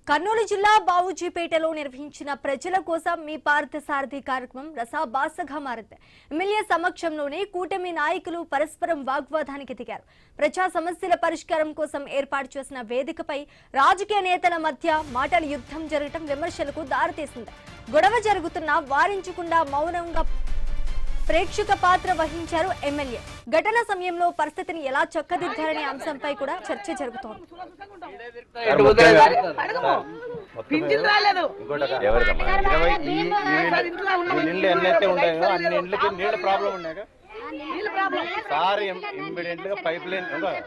కర్నూలు జిల్లా బావుజీపేటలో నిర్వహించిన ప్రజల కోసం మీ పార్థసారథి కార్యక్రమం రసాభాసగా మారింది. ఎమ్మెల్యే సమక్షంలోనే కూటమి నాయకులు పరస్పరం వాగ్వాదానికి దిగారు. ప్రజా సమస్యల పరిష్కారం కోసం ఏర్పాటు చేసిన వేదికపై రాజకీయ నేతల మధ్య మాటల యుద్ధం జరగడం విమర్శలకు దారితీసింది. గొడవ జరుగుతున్నా వారించకుండా మౌనంగా ప్రేక్షక పాత్ర వహించారు ఎమ్మెల్యే. ఘటన సమయంలో పరిస్థితిని ఎలా చక్కదిద్దారనే అంశంపై కూడా చర్చ జరుగుతోంది. సార్ ఇమ్మీడియట్ గా పైప్ లైన్ ఉన్నాయి.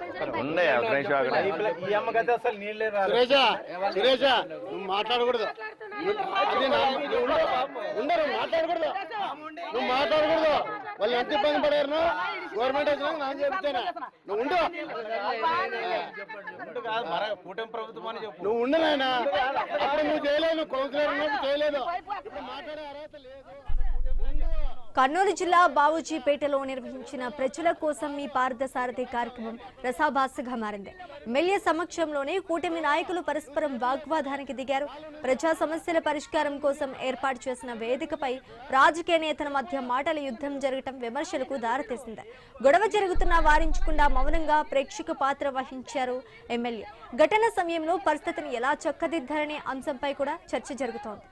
ఈ అమ్మకైతే అసలు నీళ్ళే రాదు. సురేష నువ్వు మాట్లాడకూడదు, మాట్లాడకూడదు, నువ్వు మాట్లాడకూడదు. వాళ్ళు ఎంత ఇబ్బంది పడారు. గవర్నమెంట్ వచ్చినా నాకు చెప్తాను. నువ్వు ఉండు, కూటమి ప్రభుత్వం అని చెప్పు. నువ్వు ఉండు నాయన. అప్పుడు నువ్వు చేయలేదు, నువ్వు కౌన్సిలర్ ఉన్నప్పుడు చేయలేదు. ఇప్పుడు మాట్లాడే అర్హత లేదు. కర్నూలు జిల్లా బావుజీపేటలో నిర్వహించిన ప్రజల కోసం మీ పార్థసారథి కార్యక్రమం రసాభాసగా మారింది. ఎమ్మెల్యే సమక్షంలోనే కూటమి నాయకులు పరస్పరం వాగ్వాదానికి దిగారు. ప్రజా సమస్యల పరిష్కారం కోసం ఏర్పాటు చేసిన వేదికపై రాజకీయ నేతల మధ్య మాటల యుద్ధం జరగడం విమర్శలకు దారితీసింది. గొడవ జరుగుతున్నా వారించకుండా మౌనంగా ప్రేక్షక పాత్ర వహించారు ఎమ్మెల్యే. ఘటన సమయంలో పరిస్థితిని ఎలా చక్కదిద్దారనే అంశంపై కూడా చర్చ జరుగుతోంది.